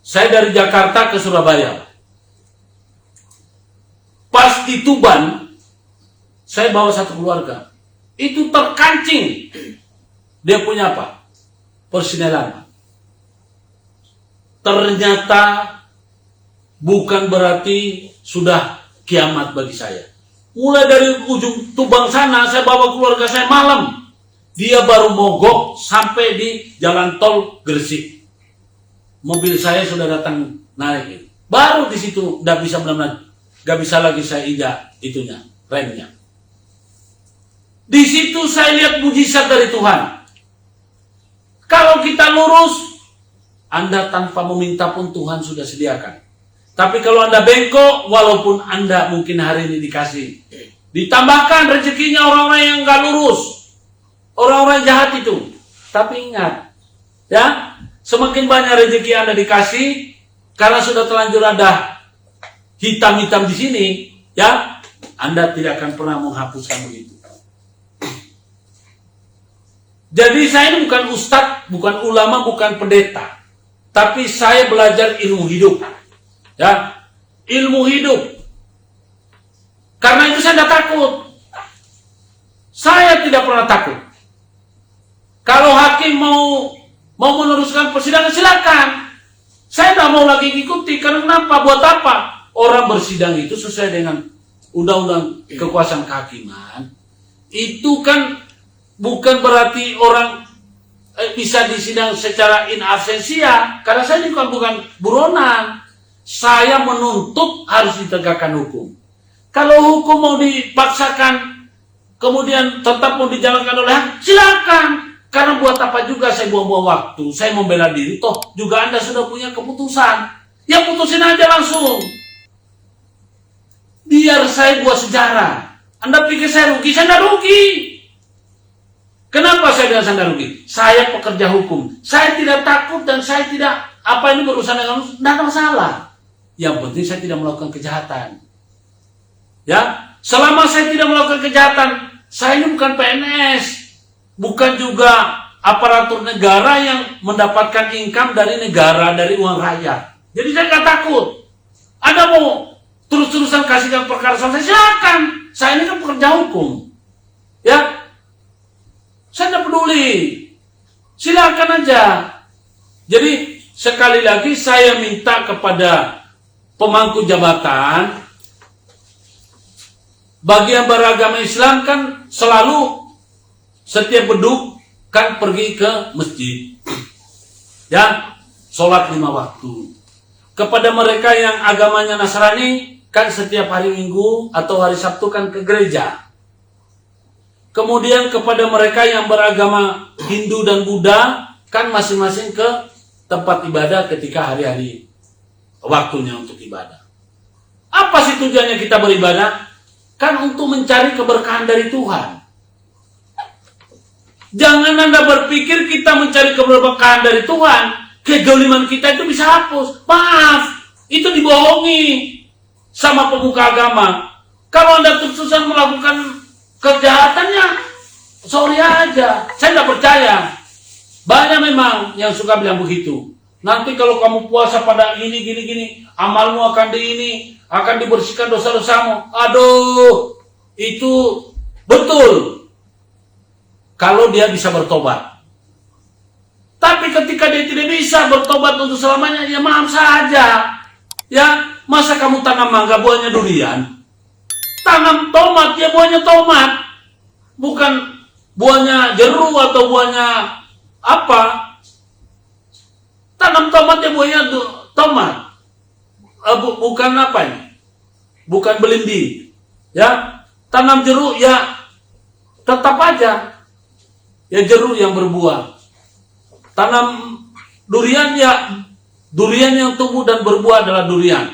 Saya dari Jakarta ke Surabaya. Pas di Tuban, saya bawa satu keluarga. Itu terkancing. Dia punya apa? Persinelan. Ternyata bukan berarti sudah kiamat bagi saya. Mulai dari ujung Tuban sana, saya bawa keluarga saya malam. Dia baru mogok sampai di jalan tol Gresik. Mobil saya sudah datang naik. Baru di situ udah bisa benar-benar, gak bisa lagi saya injak itunya, remnya. Di situ saya lihat mujizat dari Tuhan. Kalau kita lurus, Anda tanpa meminta pun Tuhan sudah sediakan. Tapi kalau Anda bengkok, walaupun Anda mungkin hari ini dikasih, ditambahkan rezekinya orang-orang yang gak lurus, orang-orang jahat itu. Tapi ingat, ya, semakin banyak rezeki Anda dikasih, karena sudah terlanjur ada hitam-hitam di sini, ya, Anda tidak akan pernah menghapuskan begitu. Jadi saya ini bukan ustadz, bukan ulama, bukan pendeta, tapi saya belajar ilmu hidup, ya, ilmu hidup. Karena itu saya tidak takut. Saya tidak pernah takut. Kalau hakim mau meneruskan persidangan, silakan. Saya tidak mau lagi ikuti. Karena kenapa? Buat apa? Orang bersidang itu sesuai dengan undang-undang kekuasaan kehakiman. Itu kan bukan berarti orang bisa disidang secara in absentia. Karena saya ini bukan buronan. Saya menuntut harus ditegakkan hukum. Kalau hukum mau dipaksakan, kemudian tetap mau dijalankan oleh hakim, silakan. Karena buat apa juga saya buang-buang waktu, saya membela diri, toh juga Anda sudah punya keputusan. Ya putusin aja langsung. Biar saya buat sejarah. Anda pikir saya rugi? Saya tidak rugi. Kenapa saya bilang saya tidak rugi? Saya pekerja hukum. Saya tidak takut dan saya tidak, apa ini berurusan dengan, tidak ada masalah. Yang penting saya tidak melakukan kejahatan. Ya, selama saya tidak melakukan kejahatan, saya ini bukan PNS. Bukan juga aparatur negara yang mendapatkan income dari negara, dari uang rakyat. Jadi saya nggak takut. Anda mau terus-terusan kasihkan perkara sama saya, silakan. Saya ini kan pekerja hukum. Ya, saya tidak peduli. Silakan aja. Jadi sekali lagi saya minta kepada pemangku jabatan, bagi yang beragama Islam kan selalu setiap beduk kan pergi ke masjid, ya, sholat 5 waktu. Kepada mereka yang agamanya Nasrani kan setiap hari Minggu atau hari Sabtu kan ke gereja. Kemudian kepada mereka yang beragama Hindu dan Buddha kan masing-masing ke tempat ibadah ketika hari-hari waktunya untuk ibadah. Apa sih tujuannya kita beribadah? Kan untuk mencari keberkahan dari Tuhan. Jangan Anda berpikir kita mencari keberkahan dari Tuhan, kegoliman kita itu bisa hapus. Maaf, itu dibohongi sama pemuka agama. Kalau Anda terus-terusan melakukan kejahatannya, sorry aja, saya tidak percaya. Banyak memang yang suka bilang begitu. Nanti kalau kamu puasa pada ini, gini, amalmu akan akan dibersihkan dosa-dosamu. Aduh, itu betul. Kalau dia bisa bertobat. Tapi ketika dia tidak bisa bertobat untuk selamanya, ya maaf saja. Ya, masa kamu tanam mangga buahnya durian? Tanam tomat, ya buahnya tomat. Bukan buahnya jeruk atau buahnya apa. Tanam tomat, ya buahnya tomat. Bukan apa ini? Bukan belindi. Ya, tanam jeruk, ya tetap aja. Ya jeruk yang berbuah. Tanam durian, ya durian yang tumbuh dan berbuah adalah durian.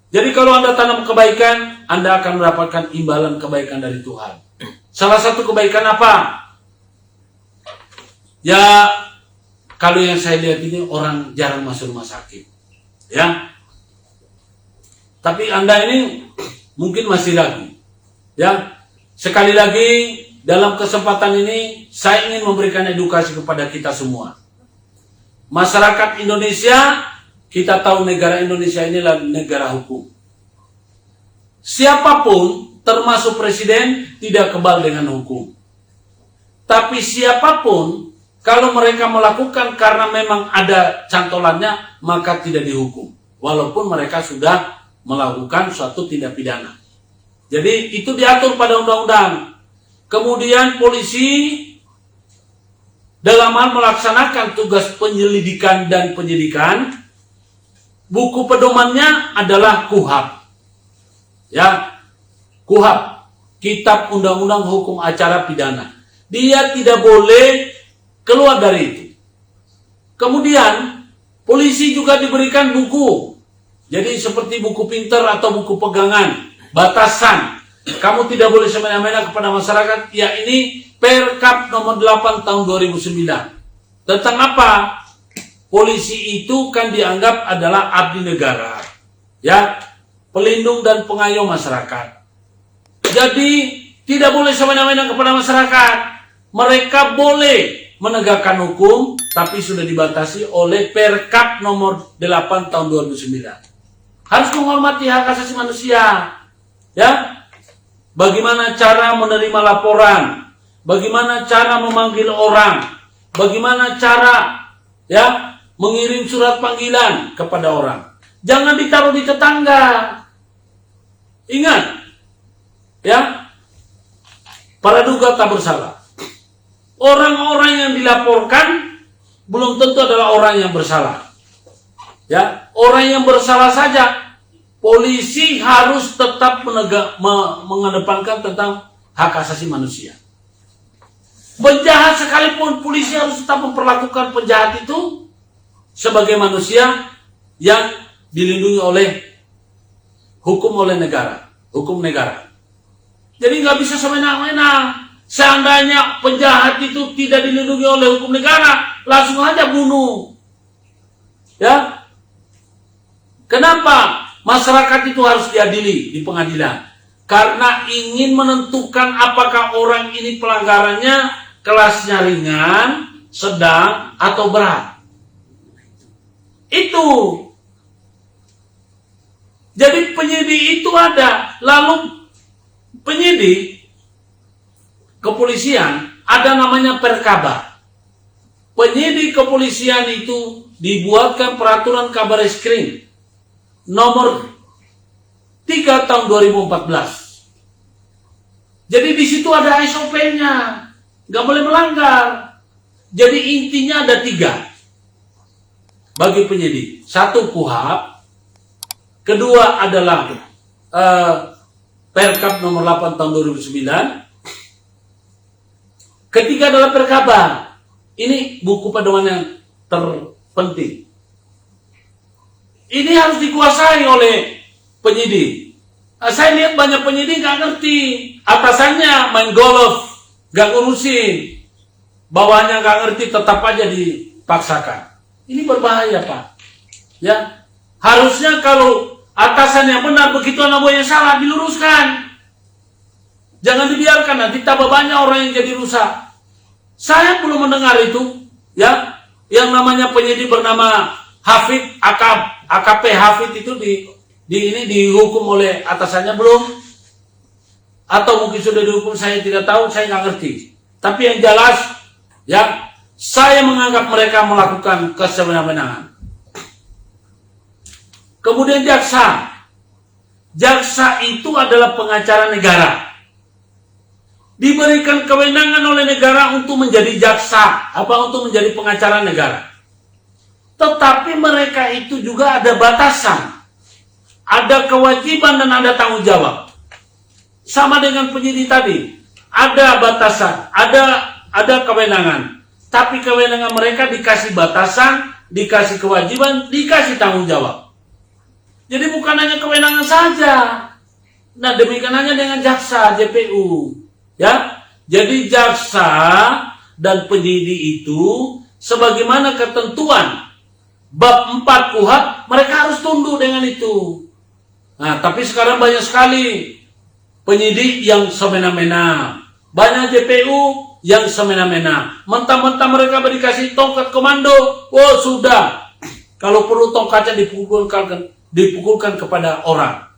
Jadi kalau Anda tanam kebaikan, Anda akan mendapatkan imbalan kebaikan dari Tuhan. Salah satu kebaikan apa? Ya, kalau yang saya lihat ini orang jarang masuk rumah sakit. Ya. Tapi Anda ini mungkin masih ragu. Ya. Sekali lagi, dalam kesempatan ini, saya ingin memberikan edukasi kepada kita semua. masyarakat Indonesia, kita tahu negara Indonesia inilah negara hukum. Siapapun, termasuk presiden, tidak kebal dengan hukum. Tapi siapapun, kalau mereka melakukan karena memang ada cantolannya, maka tidak dihukum. Walaupun mereka sudah melakukan suatu tindak pidana. Jadi itu diatur pada undang-undang. Kemudian polisi dalam hal melaksanakan tugas penyelidikan dan penyidikan, buku pedomannya adalah KUHP. Ya, KUHP, Kitab Undang-Undang Hukum Acara Pidana. Dia tidak boleh keluar dari itu. Kemudian polisi juga diberikan buku. Jadi seperti buku pinter atau buku pegangan, batasan. Kamu tidak boleh semena-mena kepada masyarakat. Ya, ini Perkap nomor 8 tahun 2009. Tentang apa? Polisi itu kan dianggap adalah abdi negara. Ya, pelindung dan pengayom masyarakat. Jadi tidak boleh semena-mena kepada masyarakat. Mereka boleh menegakkan hukum, tapi sudah dibatasi oleh Perkap nomor 8 tahun 2009. Harus menghormati hak asasi manusia. Ya, bagaimana cara menerima laporan, bagaimana cara memanggil orang, bagaimana cara ya mengirim surat panggilan kepada orang. Jangan ditaruh di tetangga. Ingat, ya, praduga tak bersalah. Orang-orang yang dilaporkan belum tentu adalah orang yang bersalah. Ya, orang yang bersalah saja polisi harus tetap mengedepankan tentang hak asasi manusia. Penjahat sekalipun polisi harus tetap memperlakukan penjahat itu sebagai manusia yang dilindungi oleh hukum oleh negara, hukum negara. Jadi nggak bisa semena-mena. Seandainya penjahat itu tidak dilindungi oleh hukum negara, langsung aja bunuh. Ya, kenapa masyarakat itu harus diadili di pengadilan? Karena ingin menentukan apakah orang ini pelanggarannya kelasnya ringan, sedang, atau berat. Itu. Jadi penyidik itu ada. Lalu penyidik kepolisian ada namanya Perkaba. Penyidik kepolisian itu dibuatkan peraturan Kabar Eskrim nomor 3 tahun 2014. Jadi di situ ada SOP-nya, nggak boleh melanggar. Jadi intinya ada 3 bagi penyidik. 1 KUHP, kedua adalah Perkap nomor 8 tahun 2009. Ketiga adalah Perkaba. Ini buku pedoman yang terpenting. Ini harus dikuasai oleh penyidik. Saya lihat banyak penyidik nggak ngerti. Atasannya main golf, nggak ngurusin. Bawahnya nggak ngerti, tetap aja dipaksakan. Ini berbahaya, Pak. Ya, harusnya kalau atasan yang benar, begitu anak buah yang salah diluruskan. Jangan dibiarkan, nanti tambah banyak orang yang jadi rusak. Saya belum mendengar itu, ya, yang namanya penyidik bernama Hafid, AKP Hafid itu dihukum oleh atasannya belum? Atau mungkin sudah dihukum, saya tidak tahu, saya nggak ngerti. Tapi yang jelas, ya, saya menganggap mereka melakukan kesemena-menaan. Kemudian jaksa. Jaksa itu adalah pengacara negara. Diberikan kewenangan oleh negara untuk menjadi jaksa, untuk menjadi pengacara negara. Tetapi mereka itu juga ada batasan, ada kewajiban dan ada tanggung jawab. Sama dengan penyidik tadi, ada batasan, ada kewenangan. Tapi kewenangan mereka dikasih batasan, dikasih kewajiban, dikasih tanggung jawab. Jadi bukan hanya kewenangan saja. Nah, demikian hanya dengan jaksa, JPU. Ya, jadi jaksa dan penyidik itu sebagaimana ketentuan bab 4 KUHP, mereka harus tunduk dengan itu. Nah, tapi sekarang banyak sekali penyidik yang semena-mena, Banyak JPU yang semena-mena. Mentah-mentah mereka dikasih tongkat komando. Oh sudah. Kalau perlu tongkatnya dipukulkan kepada orang.